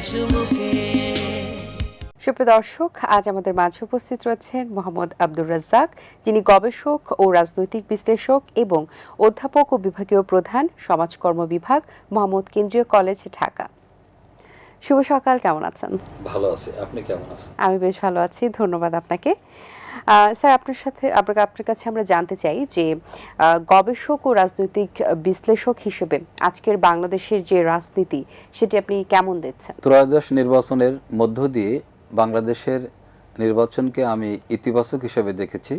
চুমুকে। সুপ্রিয় দর্শক, আজ আমাদের মাঝে উপস্থিত রয়েছেন মোহাম্মদ আব্দুর রাজ্জাক, যিনি গবেষক ও রাজনৈতিক বিশ্লেষক এবং অধ্যাপক ও বিভাগীয় প্রধান, সমাজকর্ম বিভাগ, মোহাম্মদ কেন্দ্রীয় কলেজ, ঢাকা। শুভ সকাল, কেমন আছেন? ভালো আছি, আপনি কেমন আছেন? আমি বেশ ভালো আছি, ধন্যবাদ আপনাকে। স্যার, আপনার কাছে আমরা জানতে চাই যে গবেষক ও রাজনৈতিক বিশ্লেষক হিসেবে আজকের বাংলাদেশের যে রাজনীতি, সেটি আপনি কেমন দেখছেন? ত্রয়োদশ নির্বাচনের মধ্য দিয়ে বাংলাদেশের নির্বাচনকে আমি ইতিবাচক হিসেবে দেখেছি।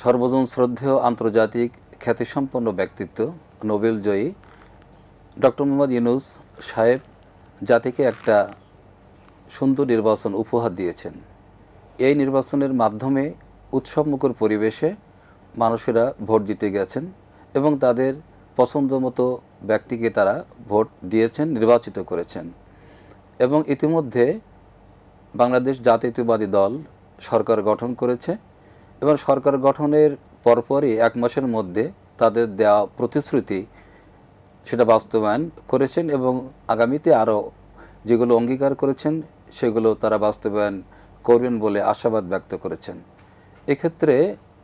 সর্বজন শ্রদ্ধেয় আন্তর্জাতিক খ্যাতিসম্পন্ন ব্যক্তিত্ব, নোবেল জয়ী ডক্টর মোহাম্মদ ইউনূস সাহেব জাতিকে একটা সুন্দর নির্বাচন উপহার দিয়েছেন। এই নির্বাচনের মাধ্যমে উৎসবমুখর পরিবেশে মানুষেরা ভোট দিতে গেছেন এবং তাদের পছন্দমতো ব্যক্তিকে তারা ভোট দিয়েছেন, নির্বাচিত করেছেন। এবং ইতিমধ্যে বাংলাদেশ জাতীয়তাবাদী দল সরকার গঠন করেছে এবং সরকার গঠনের পরপরই 1 মাসের মধ্যে তাদের দেওয়া প্রতিশ্রুতি সেটা বাস্তবায়ন করেছেন এবং আগামীতে আরও যেগুলো অঙ্গীকার করেছেন সেগুলো তারা বাস্তবায়ন করবেন বলে আশাবাদ ব্যক্ত করেছেন। এক্ষেত্রে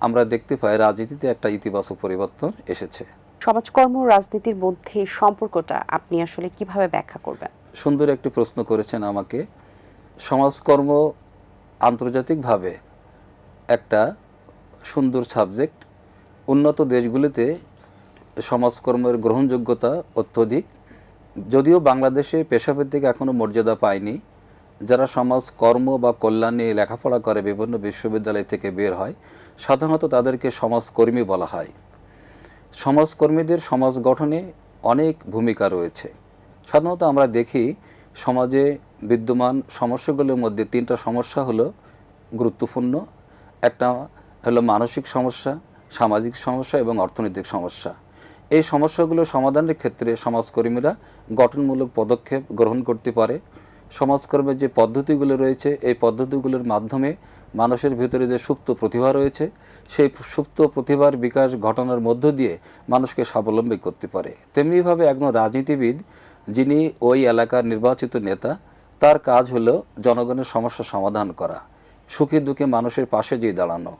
আমরা দেখতে পাই রাজনীতিতে একটা ইতিবাচক পরিবর্তন এসেছে। সমাজকর্ম ও রাজনীতির মধ্যে সম্পর্কটা আপনি আসলে কিভাবে ব্যাখ্যা করবেন? সুন্দর একটি প্রশ্ন করেছেন আমাকে। সমাজকর্ম আন্তর্জাতিকভাবে একটা সুন্দর সাবজেক্ট। উন্নত দেশগুলিতে সমাজকর্মের গ্রহণযোগ্যতা অত্যধিক, যদিও বাংলাদেশে পেশাভিত্তিক এখনও মর্যাদা পায়নি। যারা সমাজকর্ম বা কল্যাণ নিয়ে লেখাপড়া করে বিভিন্ন বিশ্ববিদ্যালয় থেকে বের হয়, সাধারণত তাদেরকে সমাজকর্মী বলা হয়। সমাজকর্মীদের সমাজ গঠনে অনেক ভূমিকা রয়েছে। সাধারণত আমরা দেখি সমাজে বিদ্যমান সমস্যাগুলোর মধ্যে 3টা সমস্যা হলো গুরুত্বপূর্ণ। একটা হলো মানসিক সমস্যা, সামাজিক সমস্যা এবং অর্থনৈতিক সমস্যা। এই সমস্যাগুলো সমাধানের ক্ষেত্রে সমাজকর্মীরা গঠনমূলক পদক্ষেপ গ্রহণ করতে পারে। সমাজকর্মের যে পদ্ধতিগুলো রয়েছে, এই পদ্ধতিগুলোর মাধ্যমে মানুষের ভিতরে যে সুপ্ত প্রতিভা রয়েছে, সেই সুপ্ত প্রতিভার বিকাশ ঘটানোর মধ্য দিয়ে মানুষকে স্বাবলম্বী করতে পারে। তেমনিভাবে একজন রাজনীতিবিদ যিনি ওই এলাকার নির্বাচিত নেতা, তার কাজ হলো জনগণের সমস্যা সমাধান করা, সুখে দুঃখে মানুষের পাশে গিয়ে দাঁড়ানো।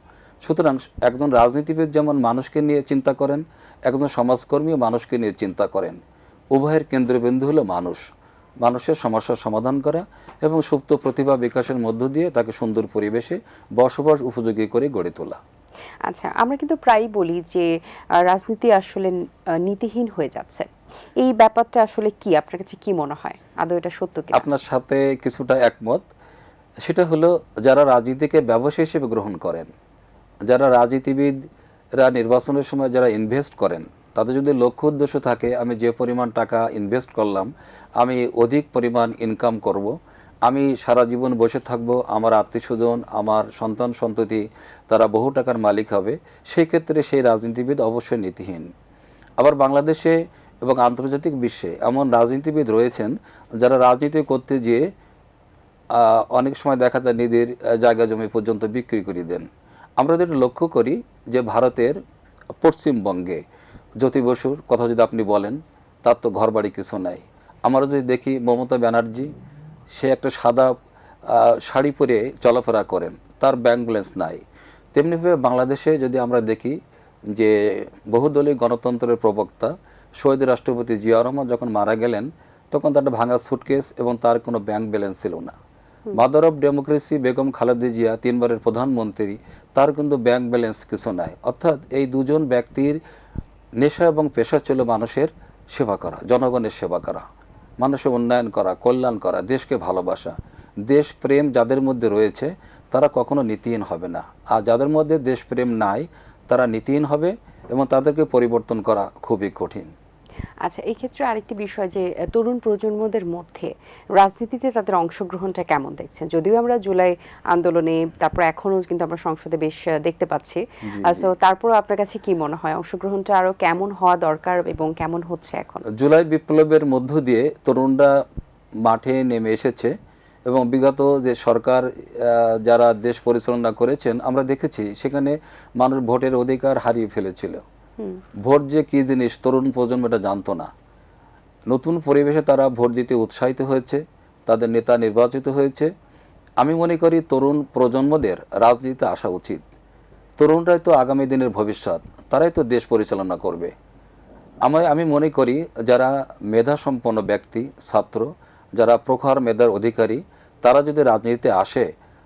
সুতরাং একজন রাজনীতিবিদ যেমন মানুষকে নিয়ে চিন্তা করেন, একজন সমাজকর্মীও মানুষকে নিয়ে চিন্তা করেন। উভয়ের কেন্দ্রবিন্দু হলো মানুষ, মানুষের সমস্যার সমাধান করা এবং সুপ্ত প্রতিভা বিকাশের মধ্য দিয়ে তাকে সুন্দর পরিবেশে বসবাস উপযোগী করে গড়ে তোলা। আচ্ছা, আমরা কিন্তু প্রায়ই বলি যে রাজনীতি আসলে নীতিহীন হয়ে যাচ্ছে। এই ব্যাপারটা আসলে কি, আপনার কাছে কি মনে হয়, আদৌ এটা সত্য কি? আপনার সাথে কিছুটা একমত। সেটা হলো যারা রাজনীতিকে ব্যবসা হিসেবে গ্রহণ করেন, যারা রাজনীতিবিদরা নির্বাচনের সময় যারা ইনভেস্ট করেন, তাদের যদি লক্ষ্য উদ্দেশ্য থাকে আমি যে পরিমাণ টাকা ইনভেস্ট করলাম আমি অধিক পরিমাণ ইনকাম করব, আমি সারা জীবন বসে থাকব, আমার আত্মীয়স্বজন আমার সন্তান সন্ততি তারা বহু টাকার মালিক হবে, সেই ক্ষেত্রে সেই রাজনীতিবিদ অবশ্যই নীতিহীন। আবার বাংলাদেশে এবং আন্তর্জাতিক বিশ্বে এমন রাজনীতিবিদ রয়েছেন যারা রাজনীতি করতে গিয়ে অনেক সময় দেখা যায় নিজের জায়গা জমি পর্যন্ত বিক্রি করে দেন। আমরা যদি লক্ষ্য করি যে ভারতের পশ্চিমবঙ্গে জ্যোতি বসুর কথা যদি আপনি বলেন, তার তো ঘরবাড়ি কিছু নাই। আমরা যদি দেখি মমতা ব্যানার্জি, সে একটা সাদা শাড়ি পরে চলাফেরা করেন, তার ব্যাংক ব্যালেন্স নাই। তেমনিভাবে বাংলাদেশে যদি আমরা দেখি যে বহুদলীয় গণতন্ত্রের প্রবক্তা শহীদ রাষ্ট্রপতি জিয়া রহমান যখন মারা গেলেন, তখন তার একটা ভাঙা সুটকেস এবং তার কোনো ব্যাংক ব্যালেন্স ছিল না। Mother of democracy Begum Khaleda Zia 3বারের প্রধানমন্ত্রী, তার কিন্তু ব্যাংক ব্যালেন্স কিছু নাই। অর্থাৎ এই দুজন ব্যক্তির নেশা এবং পেশা ছিল মানুষের সেবা করা, জনগণের সেবা করা, মানুষের উন্নয়ন করা, কল্যাণ করা, দেশকে ভালোবাসা। দেশপ্রেম যাদের মধ্যে রয়েছে তারা কখনো নীতিহীন হবে না, আর যাদের মধ্যে দেশপ্রেম নাই তারা নীতিহীন হবে এবং তাদেরকে পরিবর্তন করা খুবই কঠিন। আচ্ছা, এই ক্ষেত্রে আরেকটি বিষয় যে তরুণ প্রজন্মদের মধ্যে রাজনীতিতে তাদের অংশগ্রহণটা কেমন দেখছেন? যদিও আমরা জুলাই আন্দোলনে, তারপর এখনো কিন্তু আমরা সংসদে বেশ দেখতে পাচ্ছি, সো তারপর আপনার কাছে কি মনে হয় অংশগ্রহণটা আরো কেমন হওয়া দরকার এবং কেমন হচ্ছে এখন? জুলাই বিপ্লবের মধ্য দিয়ে তরুণরা মাঠে নেমে এসেছে এবং বিগত যে সরকার যারা দেশ পরিচালনা করেছেন আমরা দেখেছি সেখানে মানুষ ভোটের অধিকার হারিয়ে ফেলেছিল। ভোট যে কি জিনিস তরুণ প্রজন্ম এটা জানতো না। নতুন পরিবেশে তারা ভোট দিতে উৎসাহিত হয়েছে, তাদের নেতা নির্বাচিত হয়েছে। আমি মনে করি তরুণ প্রজন্মদের রাজনীতিতে আসা উচিত। তরুণরাই তো আগামী দিনের ভবিষ্যৎ, তারাই তো দেশ পরিচালনা করবে। আমি মনে করি যারা মেধাসম্পন্ন ব্যক্তি, ছাত্র, যারা প্রখর মেধার অধিকারী, তারা যদি রাজনীতিতে আসে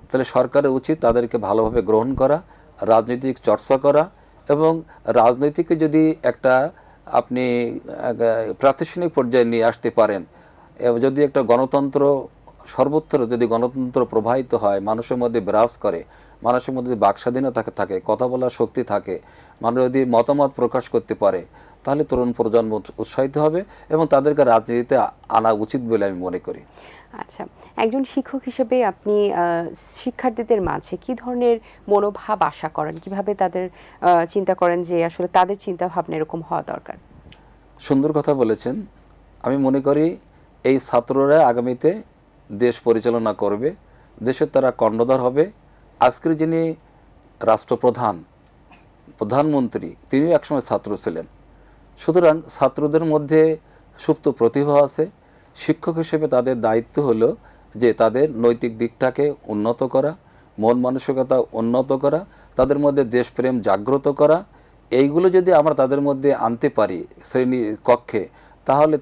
তাহলে সরকারের উচিত তাদেরকে ভালোভাবে গ্রহণ করা, রাজনৈতিক চর্চা করা, এবং রাজনীতিকে যদি একটা আপনি প্রাতিষ্ঠানিক পর্যায়ে নিয়ে আসতে পারেন, যদি একটা গণতন্ত্র সর্বত্র যদি গণতন্ত্র প্রবাহিত হয়, মানুষের মধ্যে বিরাজ করে, মানুষের মধ্যে বাকস্বাধীনতা থাকে, কথা বলার শক্তি থাকে, মানুষ যদি মতামত প্রকাশ করতে পারে, তাহলে তরুণ প্রজন্ম উৎসাহিত হবে এবং তাদেরকে রাজনীতিতে আনা উচিত বলে আমি মনে করি। আচ্ছা, একজন শিক্ষক হিসেবে আপনি শিক্ষার্থীদের মাঝে কি ধরনের মনোভাব আশা করেন, কিভাবে তাদের চিন্তা করেন যে আসলে তাদের চিন্তা ভাবনা এরকম হওয়া দরকার? সুন্দর কথা বলেছেন। আমি মনে করি এই ছাত্ররা আগামীতে দেশ পরিচালনা করবে, দেশের তারা কর্ণধার হবে। আজকের যিনি রাষ্ট্রপ্রধান, প্রধানমন্ত্রী, তিনিও একসময় ছাত্র ছিলেন। সুতরাং ছাত্রদের মধ্যে সুপ্ত প্রতিভা আছে। শিক্ষক হিসেবে তাদের দায়িত্ব হলো যে তাদের নৈতিক দিকটাকে উন্নত করা, মন মানসিকতা উন্নত করা, তাদের মধ্যে দেশপ্রেম জাগ্রত করা। এইগুলো যদি আমরা তাদের মধ্যে আনতে পারি শ্রেণী কক্ষে, তাহলে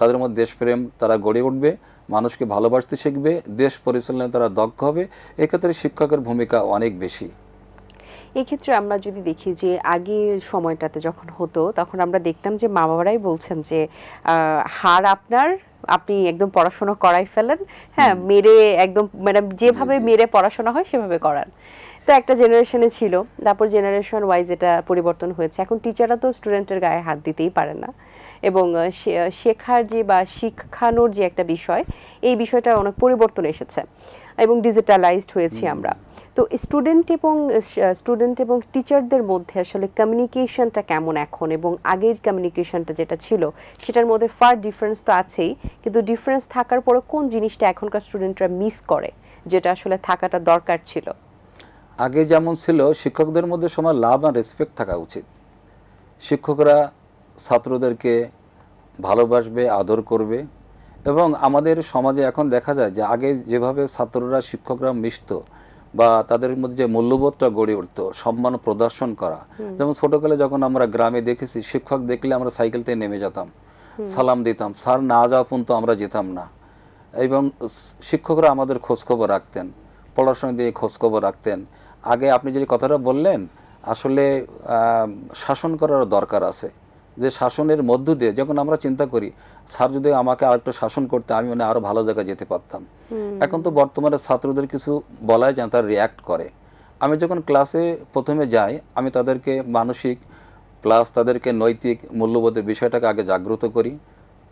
তাদের মধ্যে দেশপ্রেম তারা গড়ে উঠবে, মানুষকে ভালোবাসতে শিখবে, দেশ পরিচালনায় তারা দক্ষ হবে। এক্ষেত্রে শিক্ষকের ভূমিকা অনেক বেশি। এক্ষেত্রে আমরা যদি দেখি যে আগের সময়টাতে যখন হতো তখন আমরা দেখতাম যে মা বাবারাই বলছেন যে হার আপনার, আপনি একদম পড়াশোনা করাই ফেলেন, হ্যাঁ মেরে একদম ম্যাডাম যেভাবে মেরে পড়াশোনা হয় সেভাবে করান। তো একটা জেনারেশনে ছিল, তারপর জেনারেশন ওয়াইজ এটা পরিবর্তন হয়েছে। এখন টিচাররা তো স্টুডেন্টের গায়ে হাত দিতেই পারে না, এবং শেখার যে বা শিক্ষানোর যে একটা বিষয়, এই বিষয়টা অনেক পরিবর্তন এসেছে এবং ডিজিটালাইজড হয়েছি আমরা। তো স্টুডেন্ট এবং টিচারদের মধ্যে আসলে কমিউনিকেশনটা কেমন এখন, এবং আগের কমিউনিকেশনটা যেটা ছিল সেটার মধ্যে ফার ডিফারেন্স তো আছেই, কিন্তু ডিফারেন্স থাকার পরে কোন জিনিসটা এখনকার স্টুডেন্টরা মিস করে যেটা আসলে থাকাটা দরকার ছিল? আগে যেমন ছিল, শিক্ষকদের মধ্যে সময় লাভ আর রেসপেক্ট থাকা উচিত। শিক্ষকরা ছাত্রদেরকে ভালোবাসবে, আদর করবে। এবং আমাদের সমাজে এখন দেখা যায় যে আগে যেভাবে ছাত্ররা শিক্ষকরা মিশত বা তাদের মধ্যে যে মূল্যবোধটা গড়ে উঠত, সম্মান প্রদর্শন করা। যেমন ছোটকালে যখন আমরা গ্রামে দেখেছি, শিক্ষক দেখলে আমরা সাইকেল থেকে নেমে যেতাম, সালাম দিতাম, স্যার না যাওয়া পর্যন্ত আমরা যেতাম না। এবং শিক্ষকরা আমাদের খোঁজখবর রাখতেন, পড়াশোনা দিয়ে খোঁজখবর রাখতেন। আগে আপনি যে কথাটা বললেন, আসলে শাসন করার দরকার আছে। যে শাসনের মধ্য দিয়ে যখন আমরা চিন্তা করি, স্যার যদি আমাকে আরেকটু শাসন করতে, আমি মানে আরো ভালো জায়গায় যেতে পারতাম। এখন তো বর্তমানে ছাত্রদের কিছু বলাই যায়, তারা রিয়্যাক্ট করে। আমি যখন ক্লাসে প্রথমে যাই, আমি তাদেরকে মানসিক প্লাস তাদেরকে নৈতিক মূল্যবোধের বিষয়টাকে আগে জাগ্রত করি।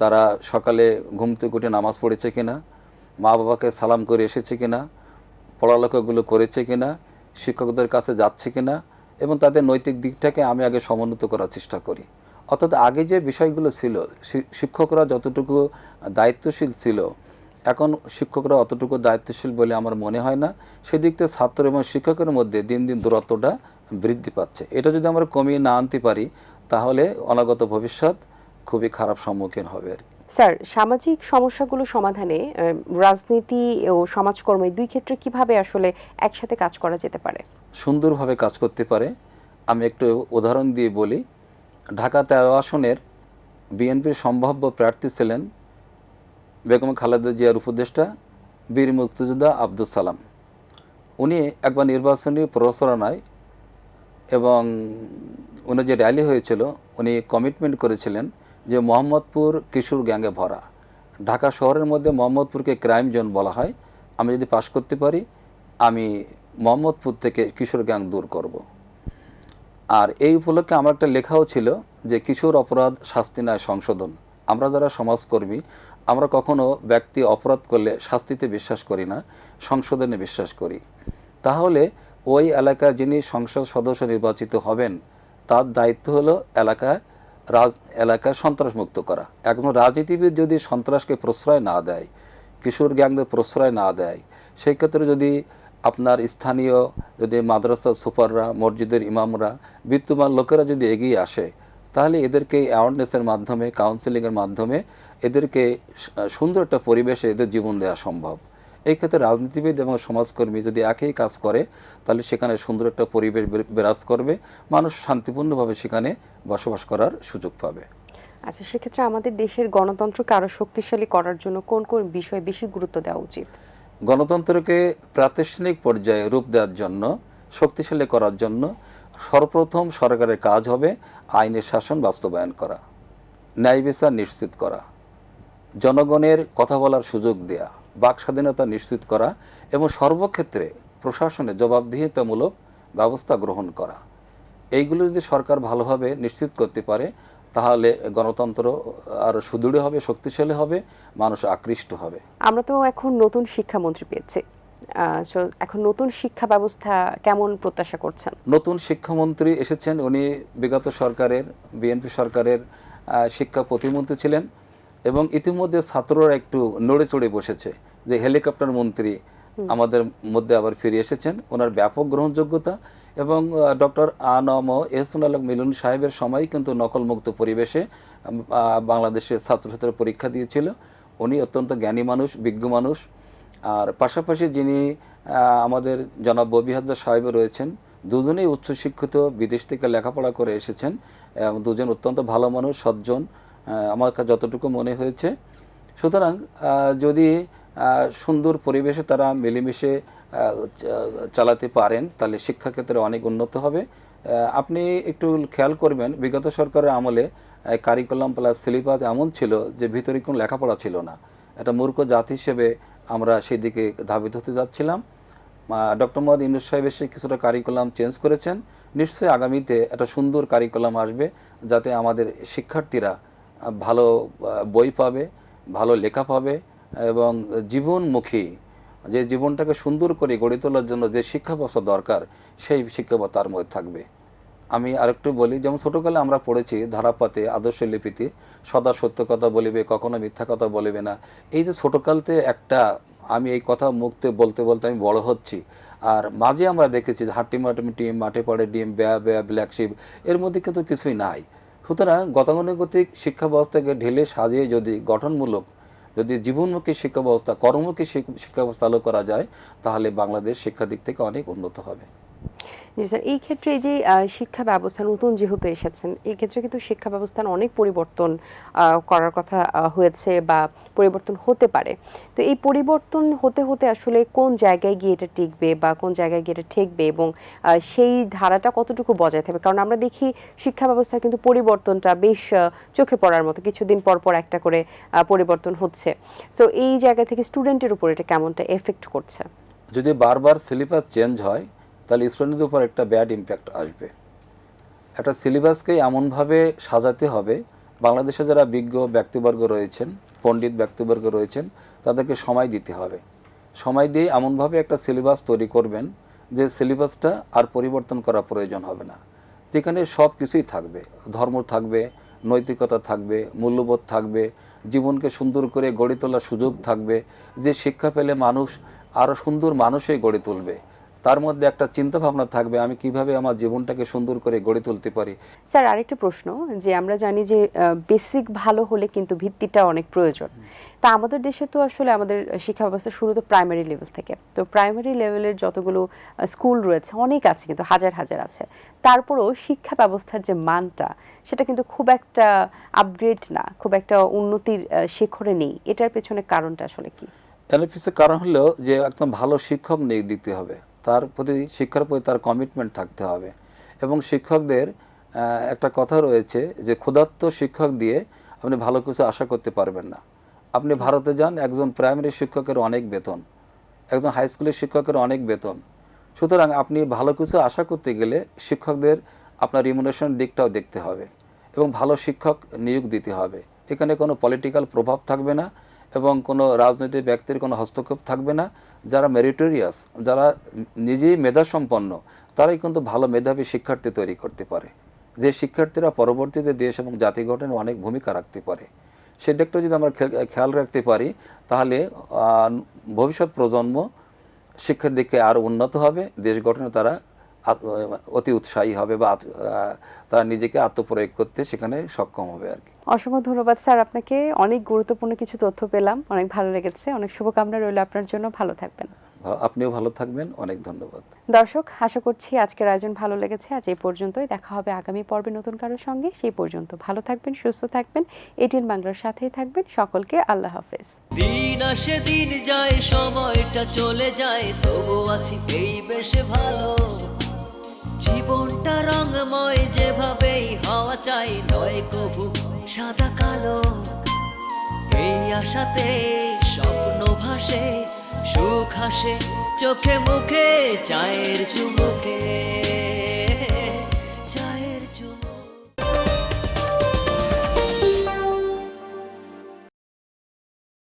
তারা সকালে ঘুম থেকে উঠে নামাজ পড়েছে কিনা, মা বাবাকে সালাম করে এসেছে কিনা, পড়ালেখাগুলো করেছে কিনা, শিক্ষকদের কাছে যাচ্ছে কিনা, এবং তাদের নৈতিক দিকটাকে আমি আগে সমুন্নত করার চেষ্টা করি। অর্থাৎ আগে যে বিষয়গুলো ছিল, শিক্ষকরা যতটুকু দায়িত্বশীল ছিল, এখন শিক্ষকরা অতটুকু দায়িত্বশীল বলে আমার মনে হয় না। সেদিক থেকে ছাত্র এবং শিক্ষকের মধ্যে দিন দিন দূরত্বটা বৃদ্ধি পাচ্ছে। এটা যদি আমরা কমিয়ে না আনতে পারি, তাহলে অনাগত ভবিষ্যৎ খুবই খারাপ সম্মুখীন হবে আর কি। স্যার, সামাজিক সমস্যাগুলো সমাধানে রাজনীতি ও সমাজকর্ম এই দুই ক্ষেত্রে কিভাবে আসলে একসাথে কাজ করা যেতে পারে? সুন্দরভাবে কাজ করতে পারে। আমি একটু উদাহরণ দিয়ে বলি। ঢাকা 13 আসনের বিএনপির সম্ভাব্য প্রার্থী ছিলেন বেগম খালেদা জিয়ার উপদেষ্টা বীর মুক্তিযোদ্ধা আব্দুল সালাম। উনি একবার নির্বাচনী প্রচারণায় এবং উনি যে র্যালি হয়েছিল, উনি কমিটমেন্ট করেছিলেন যে মোহাম্মদপুর কিশোর গ্যাংয়ে ভরা। ঢাকা শহরের মধ্যে মোহাম্মদপুরকে ক্রাইম জোন বলা হয়। আমি যদি পাশ করতে পারি, আমি মোহাম্মদপুর থেকে কিশোর গ্যাং দূর করব। আর এই উপলক্ষে আমার একটা লেখাও ছিল যে কিশোর অপরাধ শাস্তি নয় সংশোধন। আমরা যারা সমাজকর্মী, আমরা কখনো ব্যক্তি অপরাধ করলে শাস্তিতে বিশ্বাস করি না, সংশোধনে বিশ্বাস করি। তাহলে ওই এলাকার যিনি সংসদ সদস্য নির্বাচিত হবেন, তার দায়িত্ব হলো এলাকায় সন্ত্রাসমুক্ত করা। একজন রাজনীতিবিদ যদি সন্ত্রাসকে প্রশ্রয় না দেয়, কিশোর গ্যাংদের প্রশ্রয় না দেয়, সেই ক্ষেত্রে যদি আপনার স্থানীয় যদি মাদ্রাসার সুপাররা, মসজিদের ইমামরা, বিত্তমান লোকেরা যদি এগিয়ে আসে, তাহলে এদেরকে অ্যাওয়ারনেসের মাধ্যমে, কাউন্সেলিংয়ের মাধ্যমে এদেরকে সুন্দর একটা পরিবেশে এদের জীবন দেওয়া সম্ভব। এই ক্ষেত্রে রাজনীতিবিদ এবং সমাজকর্মী যদি একই কাজ করে, তাহলে সেখানে সুন্দর একটা পরিবেশ বিরাজ করবে, মানুষ শান্তিপূর্ণভাবে সেখানে বসবাস করার সুযোগ পাবে। আচ্ছা, সেক্ষেত্রে আমাদের দেশের গণতন্ত্রকে আরো শক্তিশালী করার জন্য কোন কোন বিষয়ে বেশি গুরুত্ব দেওয়া উচিত? গণতন্ত্রকে প্রাতিষ্ঠানিক পর্যায়ে রূপ দেওয়ার জন্য, শক্তিশালী করার জন্য সর্বপ্রথম সরকারের কাজ হবে আইনের শাসন বাস্তবায়ন করা, ন্যায় বিচার নিশ্চিত করা, জনগণের কথা বলার সুযোগ দেয়া, বাক স্বাধীনতা নিশ্চিত করা এবং সর্বক্ষেত্রে প্রশাসনে জবাবদিহিতামূলক ব্যবস্থা গ্রহণ করা। এইগুলো যদি সরকার ভালোভাবে নিশ্চিত করতে পারে, তাহলে গণতন্ত্র আরও সুদৃঢ় হবে, শক্তিশালী হবে, মানুষ আকৃষ্ট হবে। আমরা তো এখন নতুন শিক্ষামন্ত্রী পেয়েছি, so এখন নতুন শিক্ষা ব্যবস্থা কেমন প্রত্যাশা করছেন? নতুন শিক্ষামন্ত্রী এসেছেন, উনি বিগত সরকারের, বিএনপি সরকারের শিক্ষা প্রতিমন্ত্রী ছিলেন এবং ইতিমধ্যে ছাত্ররা একটু নড়ে চড়ে বসেছে যে হেলিকপ্টার মন্ত্রী আমাদের মধ্যে আবার ফিরে এসেছেন। ওনার ব্যাপক গ্রহণযোগ্যতা এবং ডক্টর আ.ন.ম এহসান আলম মিলন সাহেবের সময় কিন্তু নকলমুক্ত পরিবেশে বাংলাদেশের ছাত্রছাত্রীরা পরীক্ষা দিয়েছিল। উনি অত্যন্ত জ্ঞানী মানুষ, বিজ্ঞ মানুষ। আর পাশাপাশি যিনি আমাদের জনাব ববি হাজরা সাহেব রয়েছেন, দুজনেই উচ্চশিক্ষিত, বিদেশ থেকে লেখাপড়া করে এসেছেন, দুজন অত্যন্ত ভালো মানুষ, সজ্জন, আমার কাছে যতটুকু মনে হয়েছে। সুতরাং যদি সুন্দর পরিবেশে তারা মিলেমিশে চালাতে পারেন, তাহলে শিক্ষাক্ষেত্রে অনেক উন্নত হবে। আপনি একটু খেয়াল করবেন, বিগত সরকারের আমলে কারিকুলাম প্লাস সিলেবাস এমন ছিল যে ভিতরে কোনো লেখাপড়া ছিল না। একটা মূর্খ জাতি হিসেবে আমরা সেই দিকে ধাবিত হতে যাচ্ছিলাম। ডক্টর মোহাম্মদ ইউনূস সাহেব এসে কিছুটা কারিকুলাম চেঞ্জ করেছেন। নিশ্চয়ই আগামীতে একটা সুন্দর কারিকুলাম আসবে, যাতে আমাদের শিক্ষার্থীরা ভালো বই পাবে, ভালো লেখা পাবে এবং জীবনমুখী, যে জীবনটাকে সুন্দর করে গড়ে তোলার জন্য যে শিক্ষা ব্যবস্থা দরকার, সেই শিক্ষা তার মধ্যে থাকবে। আমি আরেকটু বলি, যেমন ছোটোকালে আমরা পড়েছি ধারাপাতে, আদর্শ লিপিতে, সদা সত্য কথা বলিবে, কখনো মিথ্যা কথা বলিবে না। এই যে ছোটোকালতে একটা, আমি এই কথা মুখতে বলতে বলতে আমি বড় হচ্ছি, আর মাঝে আমরা দেখেছি হাট্টি মাটি টিম, মাঠে পড়ে ডিম, ব্যা ব্যা ব্ল্যাক শিপ, এর মধ্যে কিন্তু কিছুই নাই। সুতরাং গতানুগতিক শিক্ষা ব্যবস্থাকে ঢেলে সাজিয়ে যদি গঠনমূলক, যদি জীবনমুখী শিক্ষা ব্যবস্থা, কর্মমুখী শিক্ষা ব্যবস্থা চালু করা যায়, তাহলে বাংলাদেশ শিক্ষা দিক থেকে অনেক উন্নত হবে। জি স্যার, এই ক্ষেত্রে এই যে শিক্ষা ব্যবস্থা নতুন যেহেতু এসেছেন, এই ক্ষেত্রে কিন্তু শিক্ষা ব্যবস্থার অনেক পরিবর্তন করার কথা হয়েছে বা পরিবর্তন হতে পারে। তো এই পরিবর্তন হতে হতে আসলে কোন জায়গায় গিয়ে এটা টিকবে বা কোন জায়গায় গিয়ে এটা ঠেকবে এবং সেই ধারাটা কতটুকু বজায় থাকবে? কারণ আমরা দেখি শিক্ষা ব্যবস্থার কিন্তু পরিবর্তনটা বেশ চোখে পড়ার মতো, কিছুদিন পর পর একটা করে পরিবর্তন হচ্ছে। সো এই জায়গা থেকে স্টুডেন্টের উপর এটা কেমনটা এফেক্ট করছে? যদি বারবার সিলেবাস চেঞ্জ হয়, তাহলে স্টুডেন্টের উপর একটা ব্যাড ইম্প্যাক্ট আসবে। একটা সিলেবাসকে এমনভাবে সাজাতে হবে, বাংলাদেশে যারা বিজ্ঞ ব্যক্তিবর্গ রয়েছেন, পণ্ডিত ব্যক্তিবর্গ রয়েছেন, তাদেরকে সময় দিতে হবে। সময় দিয়ে এমনভাবে একটা সিলেবাস তৈরি করবেন যে সিলেবাসটা আর পরিবর্তন করা প্রয়োজন হবে না। যেখানে সব কিছুই থাকবে, ধর্ম থাকবে, নৈতিকতা থাকবে, মূল্যবোধ থাকবে, জীবনকে সুন্দর করে গড়ে তোলার সুযোগ থাকবে। যে শিক্ষা পেলে মানুষ আরও সুন্দর মানুষই গড়ে তুলবে, তার মধ্যে একটা চিন্তা ভাবনা থাকবে, আমি কিভাবে আমার জীবনটাকে সুন্দর করে গড়ে তুলতে পারি। স্যার, আরেকটা প্রশ্ন, যে আমরা জানি যে বেসিক ভালো হলে কিন্তু ভিত্তিটা অনেক প্রয়োজন। তা আমাদের দেশে তো আসলে আমাদের শিক্ষা ব্যবস্থা শুরু তো প্রাইমারি লেভেল থেকে, তো প্রাইমারি লেভেলের যতগুলো স্কুল রয়েছে অনেক আছে, কিন্তু হাজার হাজার আছে। তারপরও শিক্ষা ব্যবস্থার যে মানটা, সেটা কিন্তু খুব একটা আপগ্রেড না, খুব একটা উন্নতির শিখরে নেই। এটার পেছনে কারণটা আসলে কি? এর পিছনে কারণ হলো যে একদম ভালো শিক্ষক নিয়োগ দিতে হবে, তার প্রতি, শিক্ষার প্রতি তার কমিটমেন্ট থাকতে হবে। এবং শিক্ষকদের একটা কথা রয়েছে যে ক্ষুধার্ত শিক্ষক দিয়ে আপনি ভালো কিছু আশা করতে পারবেন না। আপনি ভারতে যান, একজন প্রাইমারি শিক্ষকের অনেক বেতন, একজন হাই স্কুলের শিক্ষকের অনেক বেতন। সুতরাং আপনি ভালো কিছু আশা করতে গেলে শিক্ষকদের আপনার রিমুনারেশন দিকটাও দেখতে হবে এবং ভালো শিক্ষক নিয়োগ দিতে হবে। এখানে কোনো পলিটিক্যাল প্রভাব থাকবে না এবং কোনো রাজনৈতিক ব্যক্তির কোনো হস্তক্ষেপ থাকবে না। যারা মেরিটোরিয়াস, যারা নিজেই মেধাসম্পন্ন, তারাই কিন্তু ভালো মেধাবী শিক্ষার্থী তৈরি করতে পারে, যে শিক্ষার্থীরা পরবর্তীতে দেশ এবং জাতি গঠনে অনেক ভূমিকা রাখতে পারে। সেই দিকটা যদি আমরা খেয়াল রাখতে পারি, তাহলে ভবিষ্যৎ প্রজন্ম শিক্ষার দিকে আরও উন্নত হবে, দেশ গঠনে তারা অতি উৎসাহী হবে বা তারা নিজেকে আত্মপ্রয়োগ করতে সেখানে সক্ষম হবে আর কি। অসংখ্য ধন্যবাদ স্যার আপনাকে, অনেক গুরুত্বপূর্ণ কিছু তথ্য পেলাম, অনেক ভালো লেগেছে। অনেক শুভকামনা রইল আপনার জন্য, ভালো থাকবেন। আপনিও ভালো থাকবেন, অনেক ধন্যবাদ। দর্শক, আশা করছি আজকের আয়োজন ভালো লেগেছে। আজ এই পর্যন্তই, দেখা হবে আগামী পর্বে নতুন কারোর সঙ্গে। সেই পর্যন্ত ভালো থাকবেন, সুস্থ থাকবেন, এটিএন বাংলার সাথেই থাকবেন। সকলকে আল্লাহ হাফেজ। দিন আসে দিন যায়, সময়টা চলে যায়, তবু আছি এই বেশ ভালো। জীবনটা রঙময়, যেভাবেই হওয়া চাই, নয় কভু সাদা কালো। এই আশাতে স্বপ্ন ভাসে, সুখ হাসে চোখে মুখে, চায়ের চুমুকে।